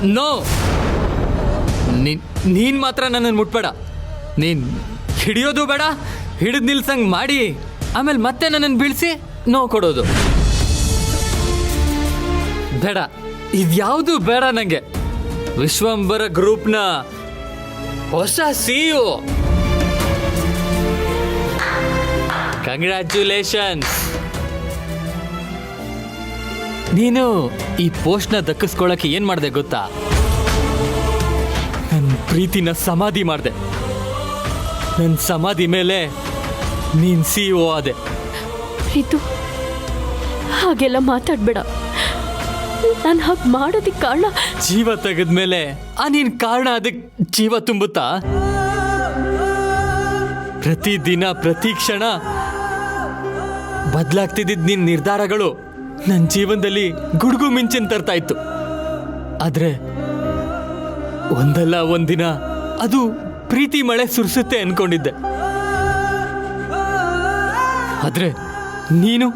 No, ನೀನ್ ಮಾತ್ರ ನನ್ನನ್ನು ಮುಟ್ಬೇಡ. ನೀನ್ ಹಿಡಿಯೋದು ಬೇಡ, ಹಿಡಿದು ನಿಲ್ಸಂಗ್ ಮಾಡಿ ಆಮೇಲೆ ಮತ್ತೆ ನನ್ನನ್ನು ಬೀಳಿಸಿ ನೋವು ಕೊಡೋದು ಬೇಡ. ಇದ್ಯಾವುದು ಬೇಡ ನಂಗೆ. ವಿಶ್ವಂಬರ ಗ್ರೂಪ್ನ ಹೊಸ CEO. ಕಂಗ್ರ್ಯಾಚುಲೇಷನ್ಸ್. ನೀನು ಈ ಪೋಸ್ಟ್ನ ದಕ್ಕಿಸ್ಕೊಳ್ಳೋಕೆ ಏನ್ ಮಾಡಿದೆ ಗೊತ್ತಾ? ನನ್ನ ಪ್ರೀತಿನ ಸಮಾಧಿ ಮಾಡಿದೆ. ನನ್ನ ಸಮಾಧಿ ಮೇಲೆ ನೀನ್ CEO ಆದೆ. ಇದು ಹಾಗೆಲ್ಲ ಮಾತಾಡ್ಬೇಡ. ನಾನು ಹಾಗೆ ಮಾಡೋದಕ್ಕೆ ಕಾರಣ, ಜೀವ ತೆಗೆದ್ಮೇಲೆ ನೀನ್ ಕಾರಣ ಅದಕ್ಕೆ ಜೀವ ತುಂಬುತ್ತಾ? ಪ್ರತಿದಿನ ಪ್ರತಿ ಕ್ಷಣ ಬದಲಾಗ್ತಿದ್ದ ನಿನ್ ನಿರ್ಧಾರಗಳು ನನ್ನ ಜೀವನದಲ್ಲಿ ಗುಡುಗು ಮಿಂಚಿನ ತರ್ತಾ ಇತ್ತು. ಆದ್ರೆ ಒಂದಲ್ಲ ಒಂದಿನ ಅದು ಪ್ರೀತಿ ಮಳೆ ಸುರಿಸುತ್ತೆ ಅನ್ಕೊಂಡಿದ್ದೆ. ಆದ್ರೆ ನೀನು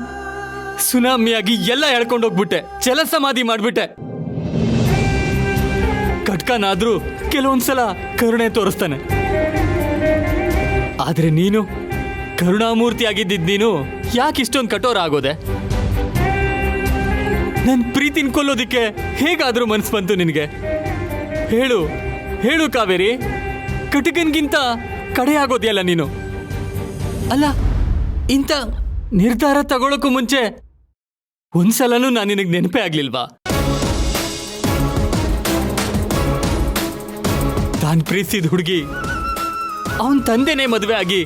ಸುನಾಮಿಯಾಗಿ ಎಲ್ಲ ಎಳ್ಕೊಂಡೋಗ್ಬಿಟ್ಟೆ, ಜಲ ಸಮಾಧಿ ಮಾಡ್ಬಿಟ್ಟೆ. ಕಟ್ಕನಾದ್ರೂ ಕೆಲವೊಂದ್ಸಲ ಕರುಣೆ ತೋರಿಸ್ತಾನೆ. ಆದ್ರೆ ನೀನು ಕರುಣಾಮೂರ್ತಿ ಆಗಿದ್ದಿದ್ ನೀನು ಯಾಕೆ ಇಷ್ಟೊಂದು ಕಠೋರ ಆಗೋದೆ? ನನ್ನ ಪ್ರೀತಿನ ಕೊಲ್ಲೋದಿಕ್ಕೆ ಹೇಗಾದ್ರೂ ಮನ್ಸು ಬಂತು ನಿನಗೆ? ಹೇಳು ಹೇಳು ಕಾವೇರಿ, ಕಟುಕನ್ಗಿಂತ ಕಡೆ ಆಗೋದ್ಯಲ್ಲ ನೀನು. ಅಲ್ಲ, ಇಂಥ ನಿರ್ಧಾರ ತಗೊಳಕ್ಕೂ ಮುಂಚೆ ಒಂದ್ಸಲನೂ ನಾನು ನಿನಗೆ ನೆನಪೇ ಆಗ್ಲಿಲ್ವಾ? ತಾನು ಪ್ರೀತಿಸಿದ ಹುಡುಗಿ ಅವನ್ ತಂದೆನೇ ಮದುವೆ ಆಗಿ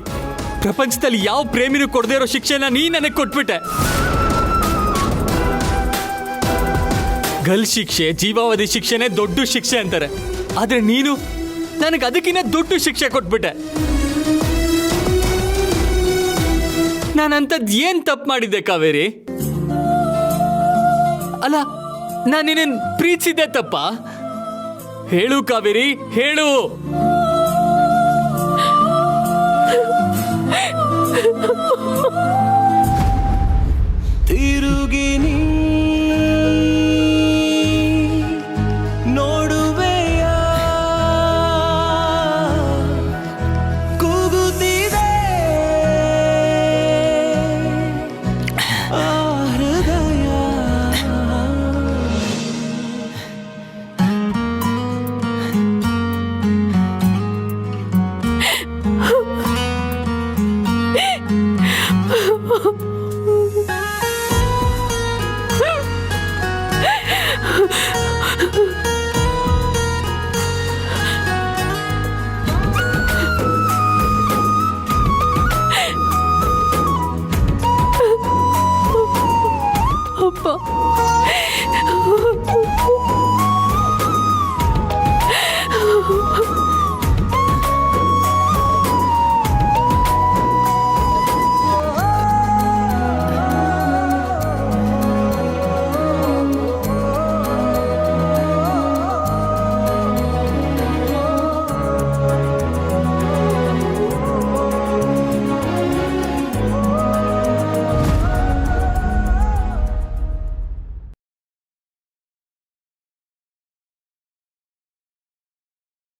ಪ್ರಪಂಚದಲ್ಲಿ ಯಾವ ಪ್ರೇಮಿನೂ ಕೊಡದೇ ಇರೋ ಶಿಕ್ಷೆನ ನೀ ನನಗೆ ಕೊಟ್ಬಿಟ್ಟೆ. ಗಲ್ ಶಿಕ್ಷೆ, ಜೀವಾವಧಿ ಶಿಕ್ಷೆನೇ ದೊಡ್ಡ ಶಿಕ್ಷೆ ಅಂತಾರೆ. ಆದ್ರೆ ನೀನು ನನಗೆ ಅದಕ್ಕಿಂತ ದೊಡ್ಡ ಶಿಕ್ಷೆ ಕೊಟ್ಬಿಟ್ಟೆ. ನಾನಂತದ್ ಏನ್ ತಪ್ಪು ಮಾಡಿದ್ದೆ ಕಾವೇರಿ? ಅಲ್ಲ, ನಾನು ನಿನ್ನ ಪ್ರೀತಿಸಿದ್ದೆ ತಪ್ಪ? ಹೇಳು ಕಾವೇರಿ, ಹೇಳು.